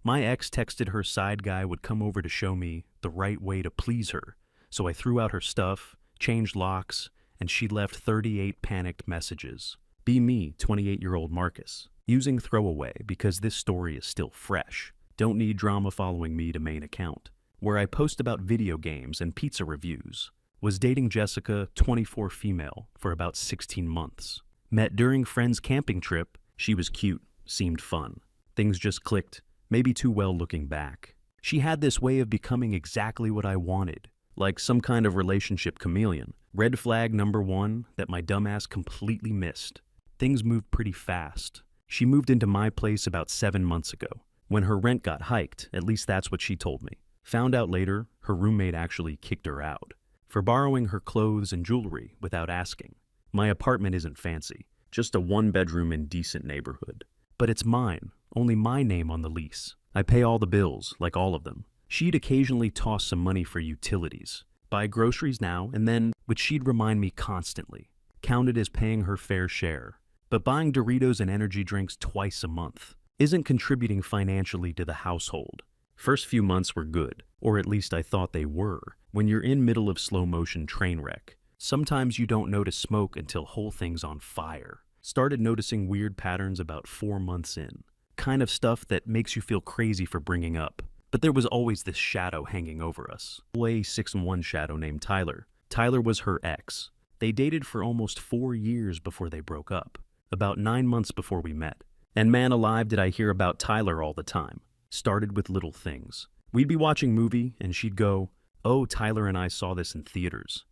My ex texted her side guy would come over to show me the right way to please her, so I threw out her stuff, changed locks, and she left 38 panicked messages. Be me, 28-year-old Marcus. Using throwaway because this story is still fresh. Don't need drama following me to main account, where I post about video games and pizza reviews. Was dating Jessica, 24 female, for about 16 months. Met during friend's camping trip. She was cute, seemed fun. Things just clicked, maybe too well looking back. She had this way of becoming exactly what I wanted, like some kind of relationship chameleon. Red flag number one that my dumbass completely missed. Things moved pretty fast. She moved into my place about 7 months ago. When her rent got hiked, at least that's what she told me. Found out later, her roommate actually kicked her out for borrowing her clothes and jewelry without asking. My apartment isn't fancy, just a 1-bedroom in decent neighborhood. But it's mine, only my name on the lease. I pay all the bills, like all of them. She'd occasionally toss some money for utilities, buy groceries now and then, which she'd remind me constantly. Counted as paying her fair share. But buying Doritos and energy drinks twice a month isn't contributing financially to the household. First few months were good, or at least I thought they were. When you're in middle of slow-motion train wreck, sometimes you don't notice smoke until whole thing's on fire. Started noticing weird patterns about 4 months in. Kind of stuff that makes you feel crazy for bringing up. But there was always this shadow hanging over us. A 6'1" shadow named Tyler. Tyler was her ex. They dated for almost 4 years before they broke up. About 9 months before we met. And man alive did I hear about Tyler all the time. Started with little things. We'd be watching movie and she'd go, "Oh, Tyler and I saw this in theaters.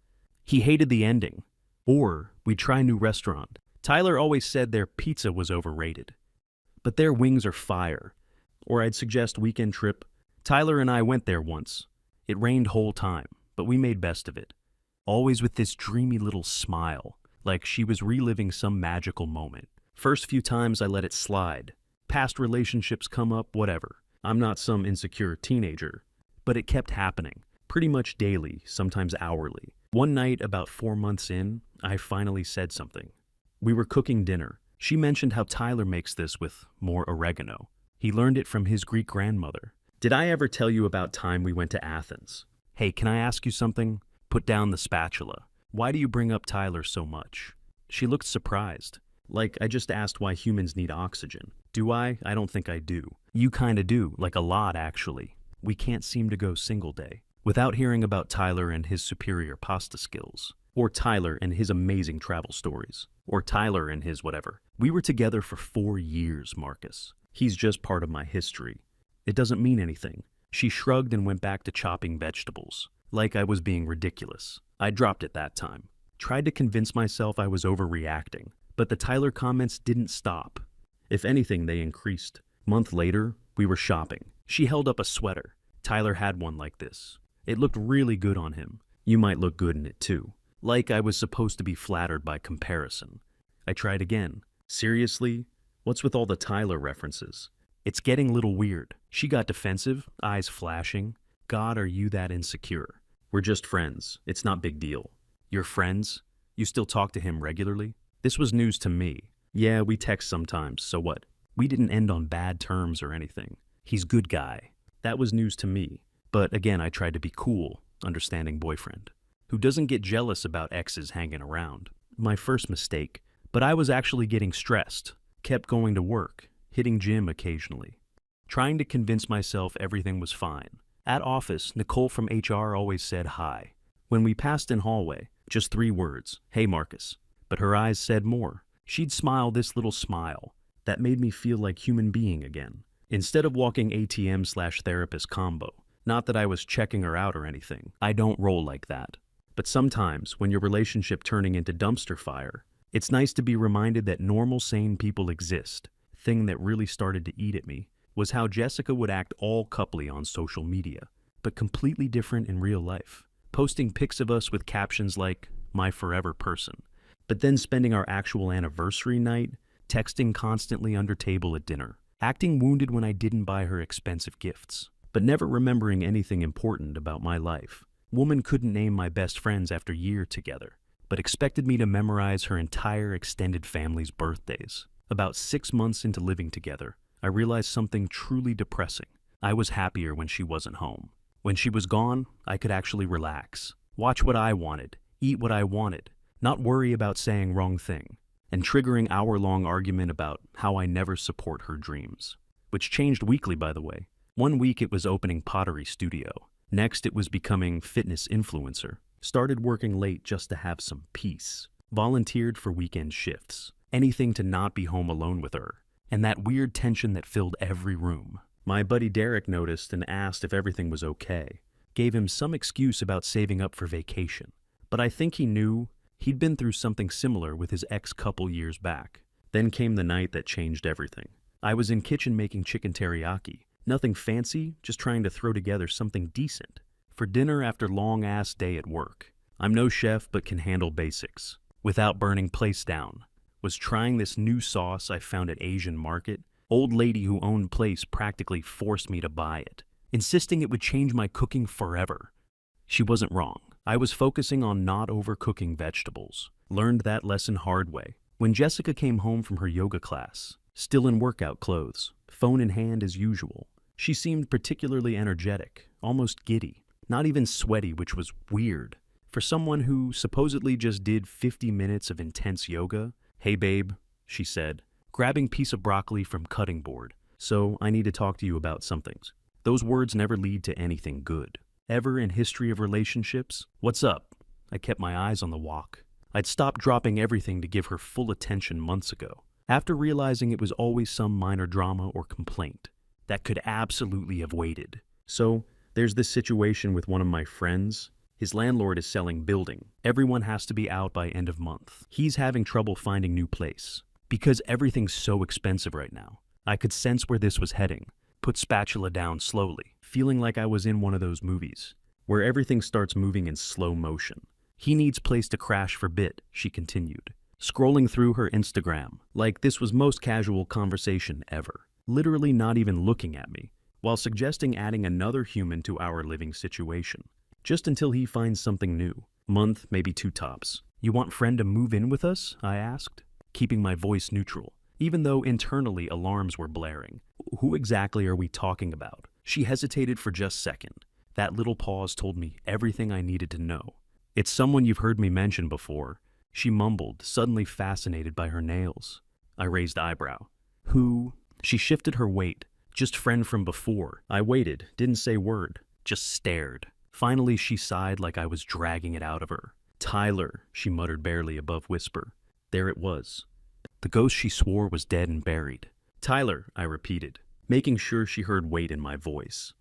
He hated the ending." Or we'd try a new restaurant. Tyler always said their pizza was overrated. But their wings are fire. Or I'd suggest weekend trip. Tyler and I went there once. It rained whole time, but we made best of it. Always with this dreamy little smile, like she was reliving some magical moment. First few times I let it slide. Past relationships come up, whatever. I'm not some insecure teenager. But it kept happening, pretty much daily, sometimes hourly. One night, about 4 months in, I finally said something. We were cooking dinner. She mentioned how Tyler makes this with more oregano. He learned it from his Greek grandmother. Did I ever tell you about time we went to Athens? Hey, can I ask you something? Put down the spatula. Why do you bring up Tyler so much? She looked surprised. Like I just asked why humans need oxygen. Do I? I don't think I do. You kinda do, like a lot actually. We can't seem to go single day without hearing about Tyler and his superior pasta skills. Or Tyler and his amazing travel stories. Or Tyler and his whatever. We were together for 4 years, Marcus. He's just part of my history. It doesn't mean anything. She shrugged and went back to chopping vegetables. Like I was being ridiculous. I dropped it that time. Tried to convince myself I was overreacting. But the Tyler comments didn't stop. If anything, they increased. Month later, we were shopping. She held up a sweater. Tyler had one like this. It looked really good on him. You might look good in it too. Like I was supposed to be flattered by comparison. I tried again. Seriously? What's with all the Tyler references? It's getting a little weird. She got defensive, eyes flashing. God, are you that insecure? We're just friends. It's not big deal. You're friends? You still talk to him regularly? This was news to me. Yeah, we text sometimes, so what? We didn't end on bad terms or anything. He's good guy. That was news to me. But again, I tried to be cool, understanding boyfriend, who doesn't get jealous about exes hanging around. My first mistake. But I was actually getting stressed. Kept going to work, hitting gym occasionally. Trying to convince myself everything was fine. At office, Nicole from HR always said hi. When we passed in hallway, just 3 words, "Hey Marcus." But her eyes said more. She'd smile this little smile that made me feel like human being again. Instead of walking ATM/therapist combo. Not that I was checking her out or anything. I don't roll like that. But sometimes, when your relationship turning into dumpster fire, it's nice to be reminded that normal, sane people exist. Thing that really started to eat at me was how Jessica would act all coupley on social media, but completely different in real life. Posting pics of us with captions like, "My forever person." But then spending our actual anniversary night, texting constantly under table at dinner, acting wounded when I didn't buy her expensive gifts, but never remembering anything important about my life. Woman couldn't name my best friends after year together, but expected me to memorize her entire extended family's birthdays. About 6 months into living together, I realized something truly depressing. I was happier when she wasn't home. When she was gone, I could actually relax, watch what I wanted, eat what I wanted, not worry about saying wrong thing, and triggering hour-long argument about how I never support her dreams. Which changed weekly, by the way. One week it was opening pottery studio. Next it was becoming fitness influencer. Started working late just to have some peace. Volunteered for weekend shifts. Anything to not be home alone with her. And that weird tension that filled every room. My buddy Derek noticed and asked if everything was okay. Gave him some excuse about saving up for vacation. But I think he knew he'd been through something similar with his ex couple years back. Then came the night that changed everything. I was in kitchen making chicken teriyaki. Nothing fancy, just trying to throw together something decent. For dinner after long-ass day at work. I'm no chef but can handle basics. Without burning place down. Was trying this new sauce I found at Asian market. Old lady who owned place practically forced me to buy it, insisting it would change my cooking forever. She wasn't wrong. I was focusing on not overcooking vegetables. Learned that lesson hard way. When Jessica came home from her yoga class, still in workout clothes, phone in hand as usual, she seemed particularly energetic, almost giddy, not even sweaty, which was weird. For someone who supposedly just did 50 minutes of intense yoga, "Hey babe," she said, grabbing piece of broccoli from cutting board. "So I need to talk to you about some things." Those words never lead to anything good. Ever in history of relationships? "What's up?" I kept my eyes on the walk. I'd stopped dropping everything to give her full attention months ago, after realizing it was always some minor drama or complaint that could absolutely have waited. So, there's this situation with one of my friends. His landlord is selling building. Everyone has to be out by end of month. He's having trouble finding new place. Because everything's so expensive right now. I could sense where this was heading. Put spatula down slowly, feeling like I was in one of those movies, where everything starts moving in slow motion. He needs place to crash for bit, she continued, scrolling through her Instagram, like this was most casual conversation ever, literally not even looking at me, while suggesting adding another human to our living situation, just until he finds something new. Month, maybe 2 tops. "You want friend to move in with us?" I asked, keeping my voice neutral, even though internally alarms were blaring. Who exactly are we talking about? She hesitated for just a second. That little pause told me everything I needed to know. "It's someone you've heard me mention before," she mumbled, suddenly fascinated by her nails. I raised eyebrow. "Who?" She shifted her weight. "Just friend from before." I waited, didn't say word, just stared. Finally she sighed like I was dragging it out of her. "Tyler," she muttered barely above whisper. There it was. The ghost she swore was dead and buried. "Tyler," I repeated, making sure she heard weight in my voice.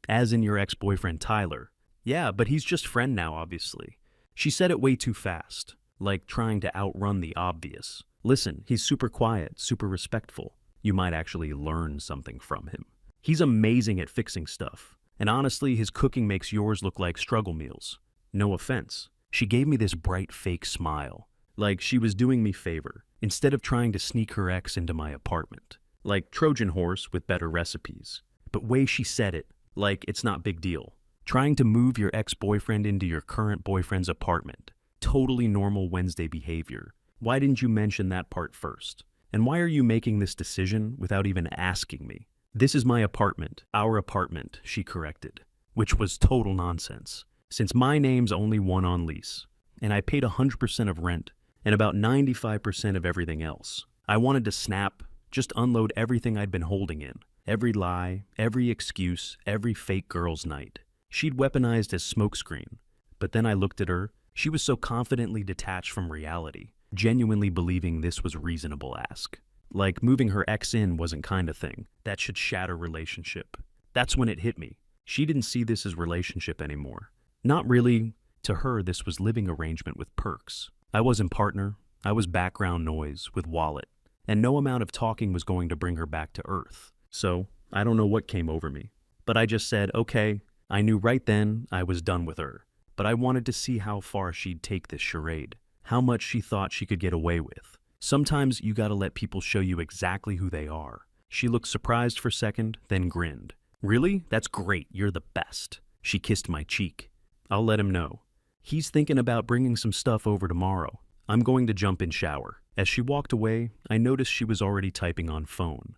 "As in your ex-boyfriend Tyler." "Yeah, but he's just friend now, obviously." She said it way too fast, like trying to outrun the obvious. "Listen, he's super quiet, super respectful. You might actually learn something from him. He's amazing at fixing stuff, and honestly, his cooking makes yours look like struggle meals. No offense." She gave me this bright fake smile, like she was doing me favor, instead of trying to sneak her ex into my apartment. Like Trojan horse with better recipes. But way she said it, like it's not big deal. Trying to move your ex-boyfriend into your current boyfriend's apartment. Totally normal Wednesday behavior. Why didn't you mention that part first? And why are you making this decision without even asking me? "This is my apartment, our apartment," she corrected, which was total nonsense, since my name's only one on lease, and I paid 100% of rent, and about 95% of everything else. I wanted to snap, just unload everything I'd been holding in. Every lie, every excuse, every fake girl's night. She'd weaponized as smokescreen. But then I looked at her. She was so confidently detached from reality, genuinely believing this was reasonable ask. Like moving her ex in wasn't kind of thing. That should shatter relationship. That's when it hit me. She didn't see this as relationship anymore. Not really. To her, this was living arrangement with perks. I wasn't partner. I was background noise with wallet. And no amount of talking was going to bring her back to earth. So, I don't know what came over me. But I just said, okay. I knew right then I was done with her. But I wanted to see how far she'd take this charade. How much she thought she could get away with. Sometimes you gotta let people show you exactly who they are. She looked surprised for a second, then grinned. "Really? That's great. You're the best." She kissed my cheek. "I'll let him know. He's thinking about bringing some stuff over tomorrow. I'm going to jump in shower." As she walked away, I noticed she was already typing on phone.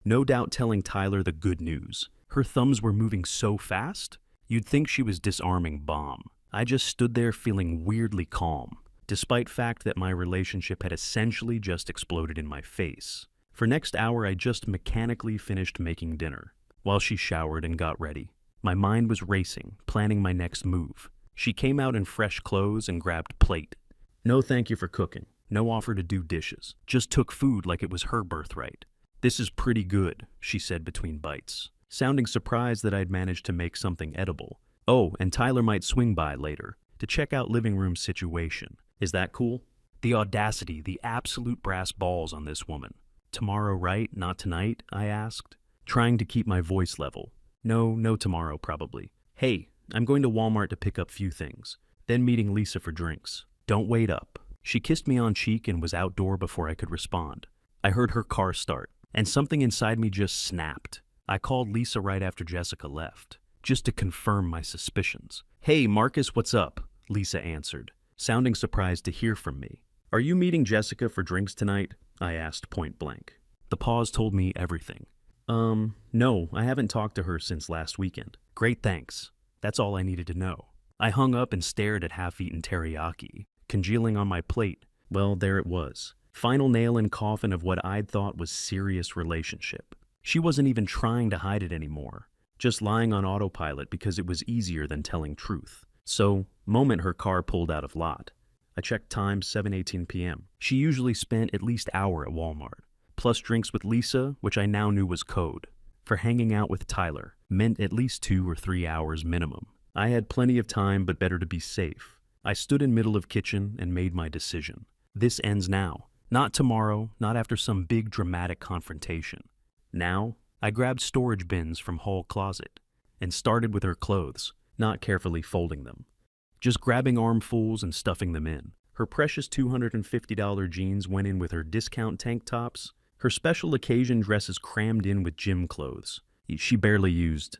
No doubt telling Tyler the good news. Her thumbs were moving so fast, you'd think she was disarming bomb. I just stood there feeling weirdly calm, despite fact that my relationship had essentially just exploded in my face. For next hour, I just mechanically finished making dinner, while she showered and got ready. My mind was racing, planning my next move. She came out in fresh clothes and grabbed plate. No thank you for cooking. No offer to do dishes. Just took food like it was her birthright. This is pretty good, she said between bites, sounding surprised that I'd managed to make something edible. Oh, and Tyler might swing by later to check out living room situation. Is that cool? The audacity, the absolute brass balls on this woman. Tomorrow, right? Not tonight? I asked, trying to keep my voice level. No tomorrow, probably. Hey, I'm going to Walmart to pick up few things, then meeting Lisa for drinks. Don't wait up. She kissed me on cheek and was outdoor before I could respond. I heard her car start, and something inside me just snapped. I called Lisa right after Jessica left, just to confirm my suspicions. Hey, Marcus, what's up? Lisa answered, sounding surprised to hear from me. Are you meeting Jessica for drinks tonight? I asked point blank. The pause told me everything. No, I haven't talked to her since last weekend. Great, thanks. That's all I needed to know. I hung up and stared at half-eaten teriyaki, congealing on my plate. Well, there it was. Final nail in coffin of what I'd thought was serious relationship. She wasn't even trying to hide it anymore, just lying on autopilot because it was easier than telling truth. So, moment her car pulled out of lot. I checked time, 7:18 p.m. She usually spent at least hour at Walmart, plus drinks with Lisa, which I now knew was code for hanging out with Tyler, meant at least 2 or 3 hours minimum. I had plenty of time, but better to be safe. I stood in middle of kitchen and made my decision. This ends now. Not tomorrow, not after some big dramatic confrontation. Now, I grabbed storage bins from hall closet and started with her clothes, not carefully folding them. Just grabbing armfuls and stuffing them in. Her precious $250 jeans went in with her discount tank tops, her special occasion dresses crammed in with gym clothes she barely used.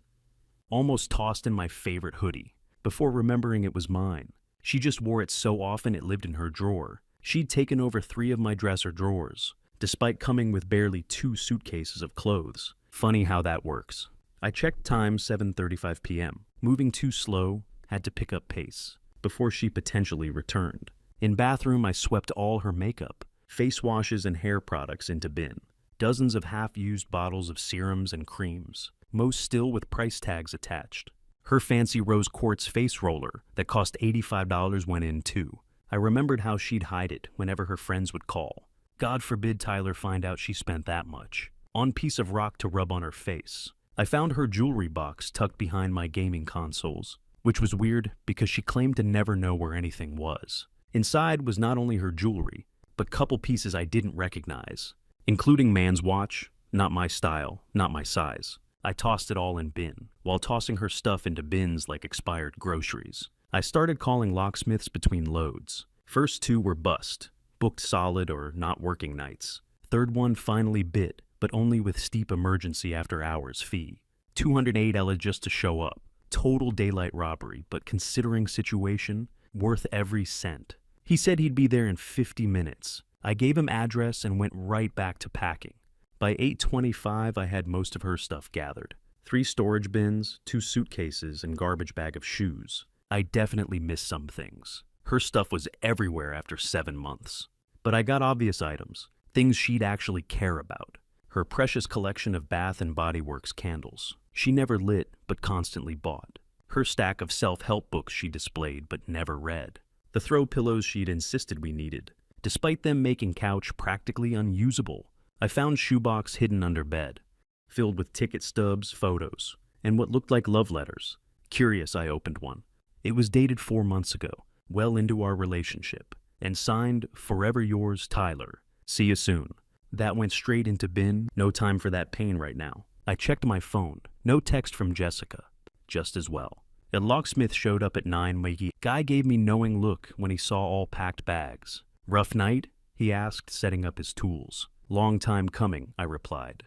Almost tossed in my favorite hoodie, before remembering it was mine. She just wore it so often it lived in her drawer. She'd taken over 3 of my dresser drawers, despite coming with barely 2 suitcases of clothes. Funny how that works. I checked time, 7:35 p.m. Moving too slow, had to pick up pace, before she potentially returned. In bathroom, I swept all her makeup, face washes and hair products into bin. Dozens of half-used bottles of serums and creams, most still with price tags attached. Her fancy rose quartz face roller that cost $85 went in too. I remembered how she'd hide it whenever her friends would call. God forbid Tyler find out she spent that much. On piece of rock to rub on her face. I found her jewelry box tucked behind my gaming consoles, which was weird because she claimed to never know where anything was. Inside was not only her jewelry, but couple pieces I didn't recognize, including man's watch, not my style, not my size. I tossed it all in bin, while tossing her stuff into bins like expired groceries. I started calling locksmiths between loads. First 2 were bust, booked solid or not working nights. Third one finally bit, but only with steep emergency after hours fee. $208 just to show up. Total daylight robbery, but considering situation, worth every cent. He said he'd be there in 50 minutes. I gave him address and went right back to packing. By 8:25, I had most of her stuff gathered. 3 storage bins, 2 suitcases, and garbage bag of shoes. I definitely missed some things. Her stuff was everywhere after 7 months. But I got obvious items, things she'd actually care about. Her precious collection of Bath and Body Works candles. She never lit, but constantly bought. Her stack of self-help books she displayed, but never read. The throw pillows she'd insisted we needed, despite them making couch practically unusable. I found shoebox hidden under bed, filled with ticket stubs, photos, and what looked like love letters. Curious, I opened one. It was dated 4 months ago, well into our relationship, and signed, "Forever yours, Tyler. See you soon." That went straight into bin, no time for that pain right now. I checked my phone, no text from Jessica, just as well. A locksmith showed up at 9. Guy gave me knowing look when he saw all packed bags. "Rough night?" he asked, setting up his tools. "Long time coming," I replied.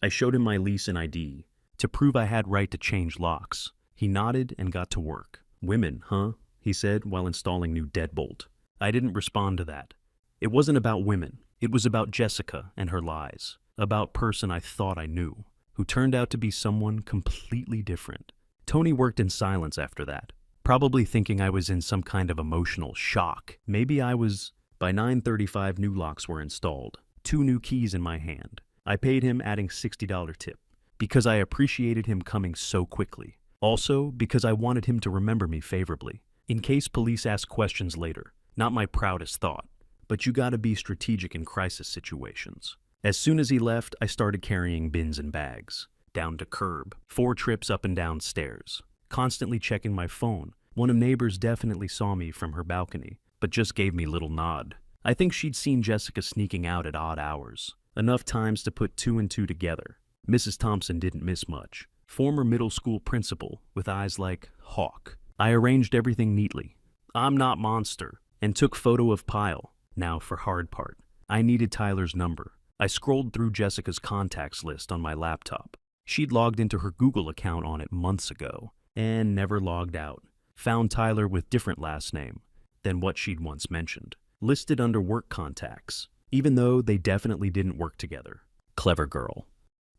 I showed him my lease and ID, to prove I had right to change locks. He nodded and got to work. "Women, huh?" he said while installing new deadbolt. I didn't respond to that. It wasn't about women. It was about Jessica and her lies. About person I thought I knew. who turned out to be someone completely different. Tony worked in silence after that, probably thinking I was in some kind of emotional shock. Maybe I was. By 9:35, new locks were installed, 2 new keys in my hand. I paid him, adding $60 tip, because I appreciated him coming so quickly. Also, because I wanted him to remember me favorably, in case police ask questions later. Not my proudest thought, but you gotta be strategic in crisis situations. As soon as he left, I started carrying bins and bags, down to curb, 4 trips up and down stairs, constantly checking my phone. One of neighbors definitely saw me from her balcony, but just gave me little nod. I think she'd seen Jessica sneaking out at odd hours, enough times to put 2 and 2 together. Mrs. Thompson didn't miss much. Former middle school principal with eyes like hawk. I arranged everything neatly. I'm not monster. And took photo of pile. Now for hard part. I needed Tyler's number. I scrolled through Jessica's contacts list on my laptop. She'd logged into her Google account on it months ago and never logged out. Found Tyler with different last name than what she'd once mentioned. Listed under work contacts, even though they definitely didn't work together. Clever girl.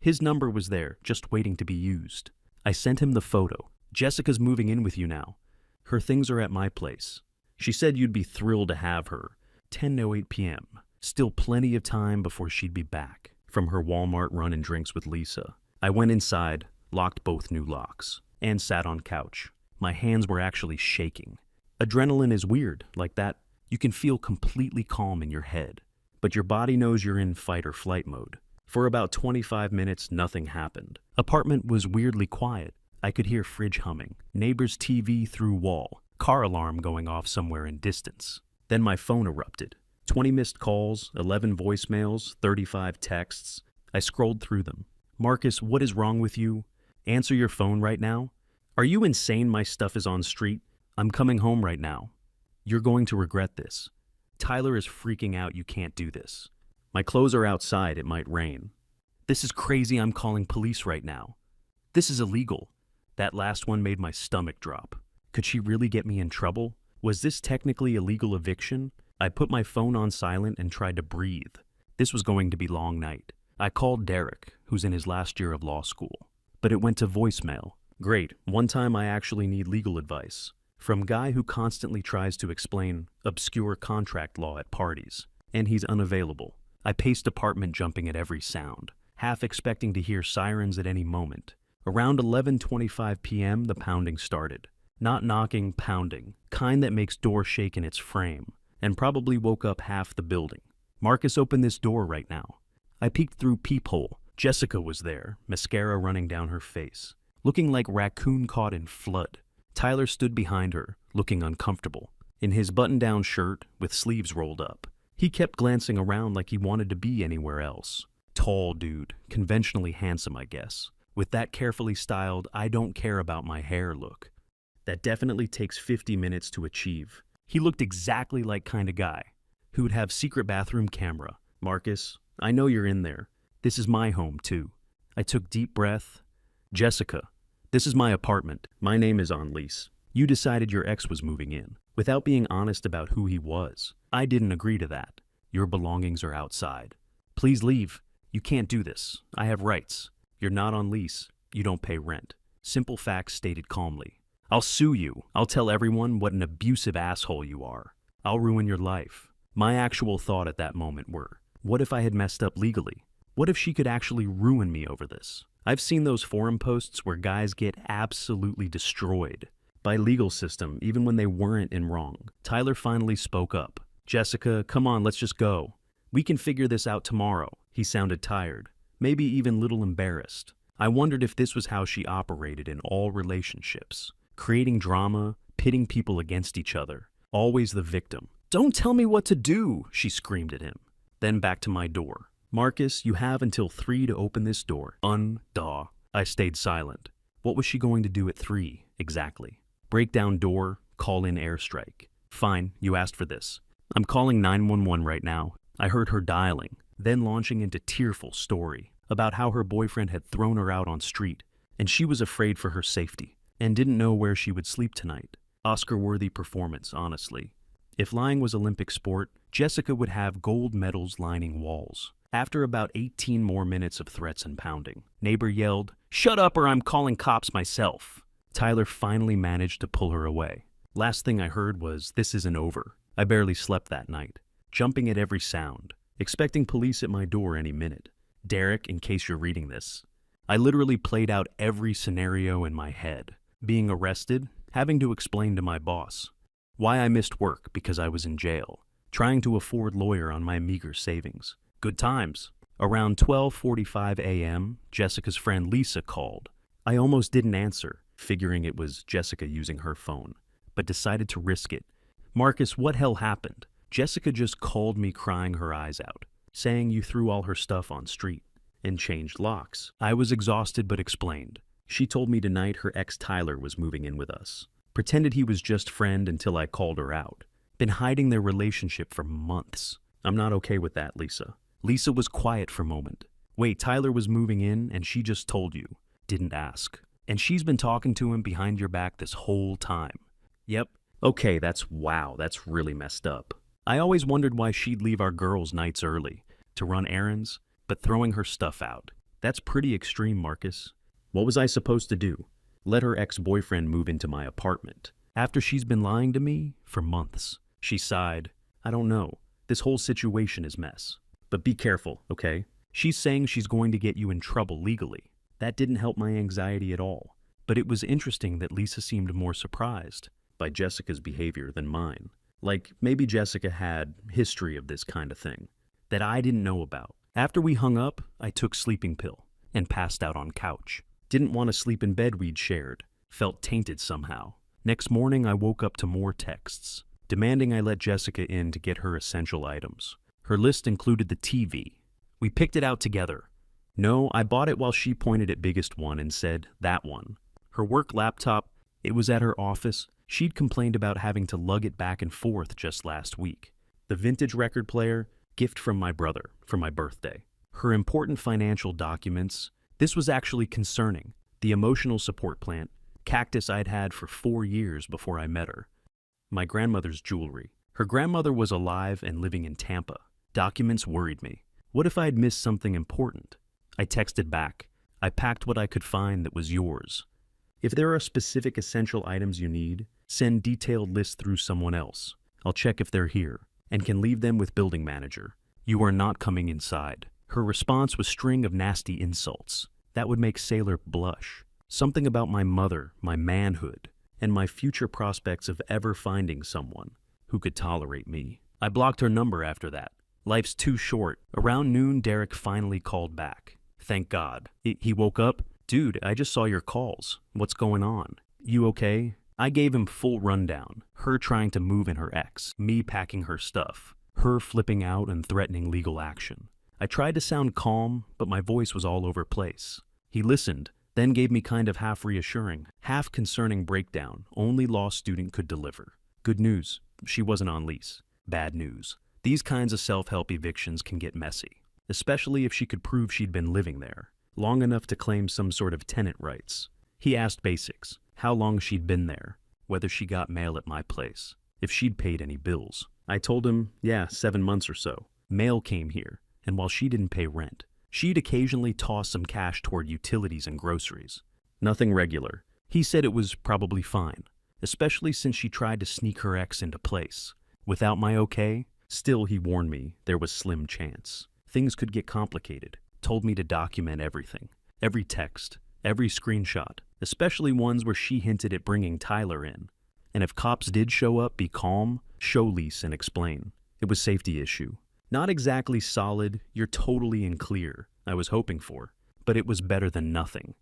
His number was there, just waiting to be used. I sent him the photo. Jessica's moving in with you now. Her things are at my place. She said you'd be thrilled to have her. 10:08 p.m. Still plenty of time before she'd be back from her Walmart run and drinks with Lisa. I went inside, locked both new locks, and sat on couch. My hands were actually shaking. Adrenaline is weird, like that. You can feel completely calm in your head, but your body knows you're in fight or flight mode. For about 25 minutes, nothing happened. Apartment was weirdly quiet. I could hear fridge humming, neighbor's TV through wall, car alarm going off somewhere in distance. Then my phone erupted. 20 missed calls, 11 voicemails, 35 texts. I scrolled through them. Marcus, what is wrong with you? Answer your phone right now. Are you insane? My stuff is on street. I'm coming home right now. You're going to regret this. Tyler is freaking out. You can't do this. My clothes are outside. It might rain. This is crazy. I'm calling police right now. This is illegal. That last one made my stomach drop. Could she really get me in trouble? Was this technically illegal eviction? I put my phone on silent and tried to breathe. This was going to be a long night. I called Derek, who's in his last year of law school, but it went to voicemail. Great. One time I actually need legal advice from guy who constantly tries to explain obscure contract law at parties, and he's unavailable. I paced apartment jumping at every sound, half expecting to hear sirens at any moment. Around 11:25 p.m., the pounding started. Not knocking, pounding, kind that makes door shake in its frame, and probably woke up half the building. Marcus, open this door right now. I peeked through peephole. Jessica was there, mascara running down her face, looking like raccoon caught in flood. Tyler stood behind her, looking uncomfortable, in his button-down shirt with sleeves rolled up. He kept glancing around like he wanted to be anywhere else. Tall dude, conventionally handsome, I guess, with that carefully styled I don't care about my hair look. That definitely takes 50 minutes to achieve. He looked exactly like kind of guy who would have secret bathroom camera. Marcus, I know you're in there. This is my home too. I took deep breath. Jessica, this is my apartment. My name is on lease. You decided your ex was moving in, without being honest about who he was. I didn't agree to that. Your belongings are outside. Please leave. You can't do this. I have rights. You're not on lease. You don't pay rent. Simple facts stated calmly. I'll sue you. I'll tell everyone what an abusive asshole you are. I'll ruin your life. My actual thought at that moment were, what if I had messed up legally? What if she could actually ruin me over this? I've seen those forum posts where guys get absolutely destroyed by legal system even when they weren't in wrong. Tyler finally spoke up. Jessica, come on, let's just go. We can figure this out tomorrow. He sounded tired, maybe even a little embarrassed. I wondered if this was how she operated in all relationships. Creating drama, pitting people against each other. Always the victim. Don't tell me what to do, she screamed at him. Then back to my door. Marcus, you have until 3 to open this door. Undaw. I stayed silent. What was she going to do at 3, exactly? Break down door, call in airstrike. Fine, you asked for this. I'm calling 911 right now. I heard her dialing, then launching into tearful story about how her boyfriend had thrown her out on street, and she was afraid for her safety, and didn't know where she would sleep tonight. Oscar-worthy performance, honestly. If lying was Olympic sport, Jessica would have gold medals lining walls. After about 18 more minutes of threats and pounding, neighbor yelled, "Shut up or I'm calling cops myself." Tyler finally managed to pull her away. Last thing I heard was, "This isn't over." I barely slept that night, jumping at every sound, expecting police at my door any minute. Derek, in case you're reading this, I literally played out every scenario in my head. Being arrested, having to explain to my boss why I missed work because I was in jail, trying to afford lawyer on my meager savings. Good times. Around 12:45 a.m., Jessica's friend Lisa called. I almost didn't answer, figuring it was Jessica using her phone, but decided to risk it. "Marcus, what hell happened?" Jessica just called me crying her eyes out, saying you threw all her stuff on street and changed locks. I was exhausted but explained. She told me tonight her ex Tyler was moving in with us. Pretended he was just friend until I called her out. Been hiding their relationship for months. I'm not okay with that, Lisa. Lisa was quiet for a moment. Wait, Tyler was moving in and she just told you. Didn't ask. And she's been talking to him behind your back this whole time. Yep. Okay, that's really messed up. I always wondered why she'd leave our girls nights early to run errands, but throwing her stuff out. That's pretty extreme, Marcus. What was I supposed to do? Let her ex-boyfriend move into my apartment after she's been lying to me for months. She sighed. I don't know. This whole situation is mess. But be careful, okay? She's saying she's going to get you in trouble legally. That didn't help my anxiety at all. But it was interesting that Lisa seemed more surprised by Jessica's behavior than mine. Like, maybe Jessica had history of this kind of thing that I didn't know about. After we hung up, I took sleeping pill and passed out on couch. Didn't want to sleep in bed we'd shared. Felt tainted somehow. Next morning, I woke up to more texts, demanding I let Jessica in to get her essential items. Her list included the TV. We picked it out together. No, I bought it while she pointed at biggest one and said, that one. Her work laptop, it was at her office. She'd complained about having to lug it back and forth just last week. The vintage record player, gift from my brother for my birthday. Her important financial documents. This was actually concerning. The emotional support plant, cactus I'd had for 4 years before I met her. My grandmother's jewelry. Her grandmother was alive and living in Tampa. Documents worried me. What if I'd missed something important? I texted back. I packed what I could find that was yours. If there are specific essential items you need, send detailed lists through someone else. I'll check if they're here, and can leave them with building manager. You are not coming inside. Her response was a string of nasty insults. That would make Sailor blush. Something about my mother, my manhood, and my future prospects of ever finding someone who could tolerate me. I blocked her number after that. Life's too short. Around noon, Derek finally called back. Thank God. He woke up. Dude, I just saw your calls. What's going on? You okay? I gave him full rundown. Her trying to move in her ex, me packing her stuff, her flipping out and threatening legal action. I tried to sound calm, but my voice was all over place. He listened, then gave me kind of half reassuring, half concerning breakdown only law student could deliver. Good news, she wasn't on lease. Bad news. These kinds of self-help evictions can get messy, especially if she could prove she'd been living there long enough to claim some sort of tenant rights. He asked basics, how long she'd been there, whether she got mail at my place, if she'd paid any bills. I told him, yeah, 7 months or so. Mail came here, and while she didn't pay rent, she'd occasionally toss some cash toward utilities and groceries. Nothing regular. He said it was probably fine, especially since she tried to sneak her ex into place. Without my okay, still he warned me there was slim chance. Things could get complicated. Told me to document everything. Every text, every screenshot, especially ones where she hinted at bringing Tyler in. And if cops did show up, be calm, show lease and explain. It was safety issue. Not exactly solid, you're totally in clear, I was hoping for, but it was better than nothing.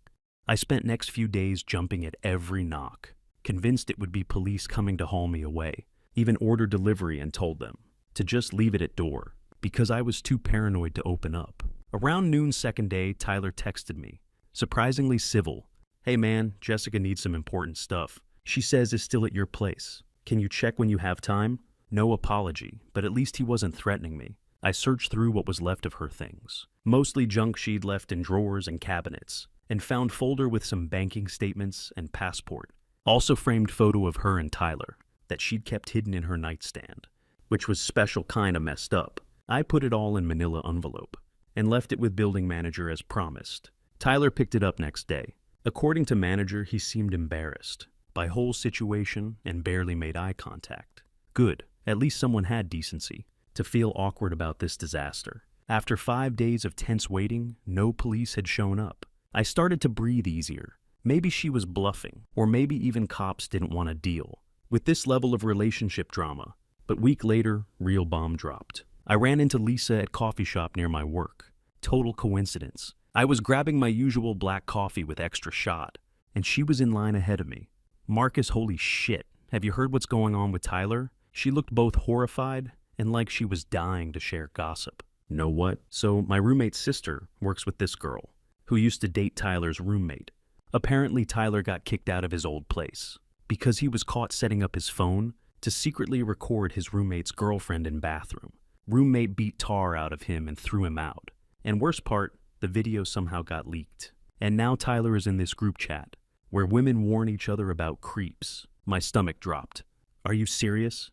I spent next few days jumping at every knock, convinced it would be police coming to haul me away, even ordered delivery and told them to just leave it at door, because I was too paranoid to open up. Around noon second day, Tyler texted me, surprisingly civil. Hey man, Jessica needs some important stuff. She says it's still at your place. Can you check when you have time? No apology, but at least he wasn't threatening me. I searched through what was left of her things, mostly junk she'd left in drawers and cabinets, and found folder with some banking statements and passport. Also framed photo of her and Tyler that she'd kept hidden in her nightstand, which was special kind of messed up. I put it all in manila envelope, and left it with building manager as promised. Tyler picked it up next day. According to manager, he seemed embarrassed by whole situation and barely made eye contact. Good, at least someone had decency to feel awkward about this disaster. After 5 days of tense waiting, no police had shown up. I started to breathe easier. Maybe she was bluffing, or maybe even cops didn't want to deal with this level of relationship drama. But week later, real bomb dropped. I ran into Lisa at coffee shop near my work. Total coincidence. I was grabbing my usual black coffee with extra shot, and she was in line ahead of me. Marcus, holy shit, have you heard what's going on with Tyler? She looked both horrified and like she was dying to share gossip. Know what? So my roommate's sister works with this girl, who used to date Tyler's roommate. Apparently Tyler got kicked out of his old place because he was caught setting up his phone to secretly record his roommate's girlfriend in bathroom. Roommate beat tar out of him and threw him out. And worst part, the video somehow got leaked. And now Tyler is in this group chat where women warn each other about creeps. My stomach dropped. Are you serious?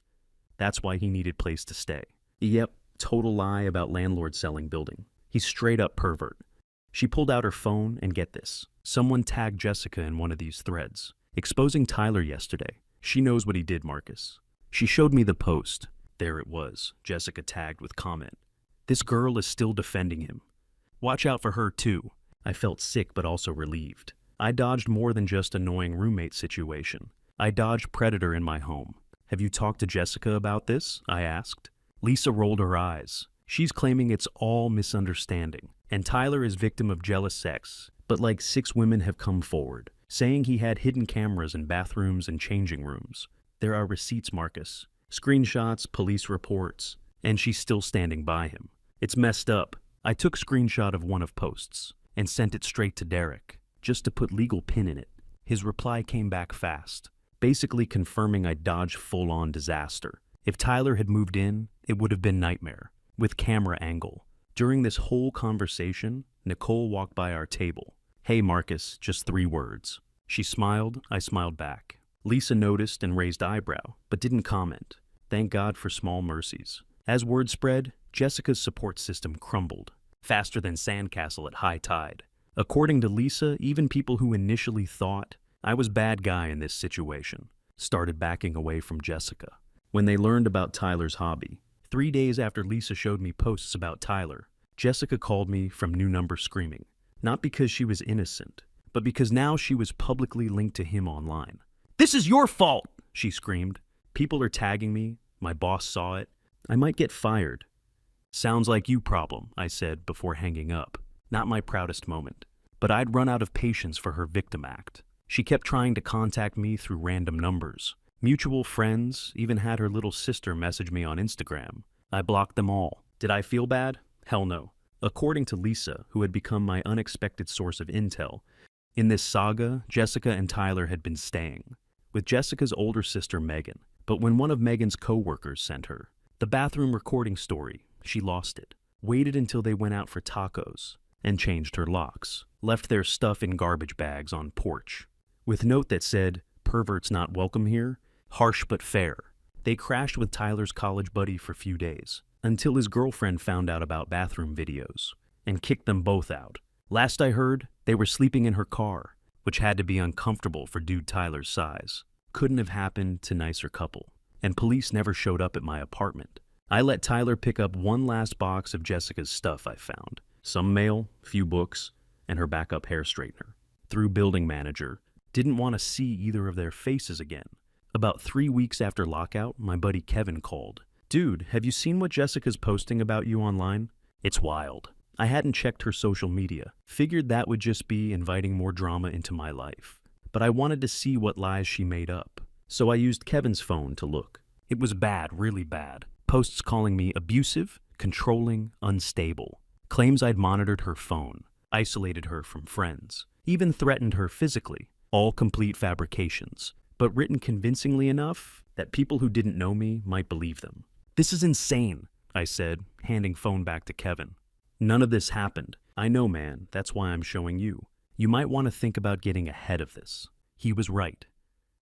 That's why he needed place to stay. Yep, total lie about landlord selling building. He's straight up pervert. She pulled out her phone and get this. Someone tagged Jessica in one of these threads, exposing Tyler yesterday. She knows what he did, Marcus. She showed me the post. There it was, Jessica tagged with comment. This girl is still defending him. Watch out for her too. I felt sick but also relieved. I dodged more than just annoying roommate situation. I dodged predator in my home. Have you talked to Jessica about this? I asked. Lisa rolled her eyes. She's claiming it's all misunderstanding, and Tyler is victim of jealous sex. But like 6 women have come forward, saying he had hidden cameras in bathrooms and changing rooms. There are receipts, Marcus. Screenshots, police reports, and she's still standing by him. It's messed up. I took screenshot of one of posts and sent it straight to Derek, just to put legal pin in it. His reply came back fast, basically confirming I dodged full-on disaster. If Tyler had moved in, it would have been nightmare, with camera angle. During this whole conversation, Nicole walked by our table. Hey Marcus, just 3 words. She smiled, I smiled back. Lisa noticed and raised eyebrow, but didn't comment. Thank God for small mercies. As word spread, Jessica's support system crumbled, faster than sandcastle at high tide. According to Lisa, even people who initially thought I was bad guy in this situation started backing away from Jessica. When they learned about Tyler's hobby, 3 days after Lisa showed me posts about Tyler, Jessica called me from new number screaming. Not because she was innocent, but because now she was publicly linked to him online. This is your fault, she screamed. People are tagging me. My boss saw it. I might get fired. Sounds like you problem, I said before hanging up. Not my proudest moment. But I'd run out of patience for her victim act. She kept trying to contact me through random numbers. Mutual friends, even had her little sister message me on Instagram. I blocked them all. Did I feel bad? Hell no. According to Lisa, who had become my unexpected source of intel, in this saga, Jessica and Tyler had been staying with Jessica's older sister Megan. But when one of Megan's co-workers sent her the bathroom recording story, she lost it. Waited until they went out for tacos and changed her locks. Left their stuff in garbage bags on porch, with note that said, "Perverts not welcome here, harsh but fair." They crashed with Tyler's college buddy for a few days, until his girlfriend found out about bathroom videos, and kicked them both out. Last I heard, they were sleeping in her car, which had to be uncomfortable for dude Tyler's size. Couldn't have happened to nicer couple. And police never showed up at my apartment. I let Tyler pick up one last box of Jessica's stuff I found. Some mail, few books, and her backup hair straightener. Through building manager, didn't want to see either of their faces again. About 3 weeks after lockout, my buddy Kevin called. Dude, have you seen what Jessica's posting about you online? It's wild. I hadn't checked her social media. Figured that would just be inviting more drama into my life. But I wanted to see what lies she made up. So I used Kevin's phone to look. It was bad, really bad. Posts calling me abusive, controlling, unstable. Claims I'd monitored her phone, isolated her from friends, even threatened her physically. All complete fabrications, but written convincingly enough that people who didn't know me might believe them. This is insane, I said, handing phone back to Kevin. None of this happened. I know, man, that's why I'm showing you. You might want to think about getting ahead of this. He was right.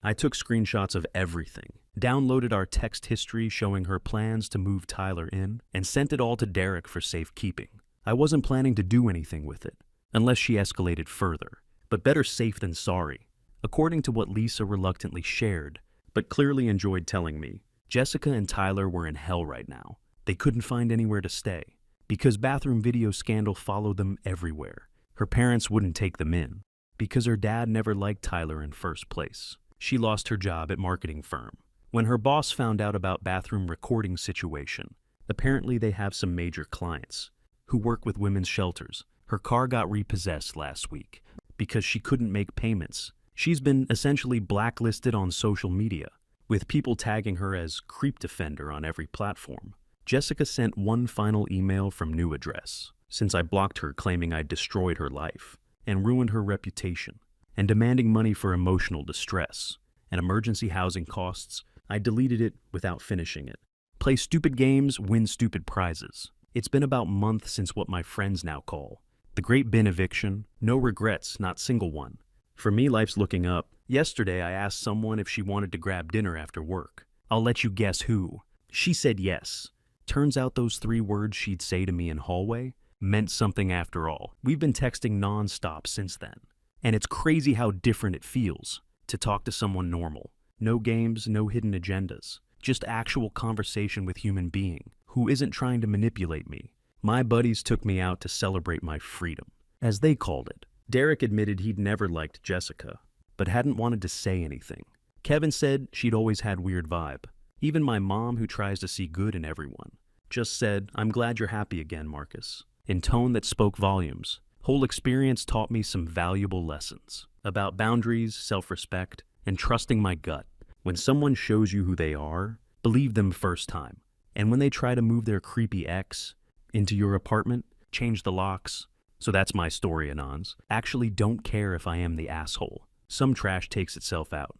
I took screenshots of everything, downloaded our text history showing her plans to move Tyler in, and sent it all to Derek for safekeeping. I wasn't planning to do anything with it, unless she escalated further. But better safe than sorry. According to what Lisa reluctantly shared, but clearly enjoyed telling me, Jessica and Tyler were in hell right now. They couldn't find anywhere to stay, because bathroom video scandal followed them everywhere. Her parents wouldn't take them in, because her dad never liked Tyler in first place. She lost her job at marketing firm. When her boss found out about bathroom recording situation, apparently they have some major clients who work with women's shelters. Her car got repossessed last week because she couldn't make payments. She's been essentially blacklisted on social media, with people tagging her as creep defender on every platform. Jessica sent one final email from new address, since I blocked her claiming I'd destroyed her life and ruined her reputation, and demanding money for emotional distress and emergency housing costs. I deleted it without finishing it. Play stupid games, win stupid prizes. It's been about a month since what my friends now call the Great Bin Eviction. No regrets, not single one. For me, life's looking up. Yesterday, I asked someone if she wanted to grab dinner after work. I'll let you guess who. She said yes. Turns out those 3 words she'd say to me in hallway meant something after all. We've been texting non-stop since then. And it's crazy how different it feels to talk to someone normal. No games, no hidden agendas. Just actual conversation with human being who isn't trying to manipulate me. My buddies took me out to celebrate my freedom, as they called it. Derek admitted he'd never liked Jessica, but hadn't wanted to say anything. Kevin said she'd always had weird vibe. Even my mom, who tries to see good in everyone, just said, "I'm glad you're happy again, Marcus," in tone that spoke volumes. Whole experience taught me some valuable lessons about boundaries, self-respect, and trusting my gut. When someone shows you who they are, believe them first time. And when they try to move their creepy ex into your apartment, change the locks. So that's my story, Anons. Actually don't care if I am the asshole. Some trash takes itself out.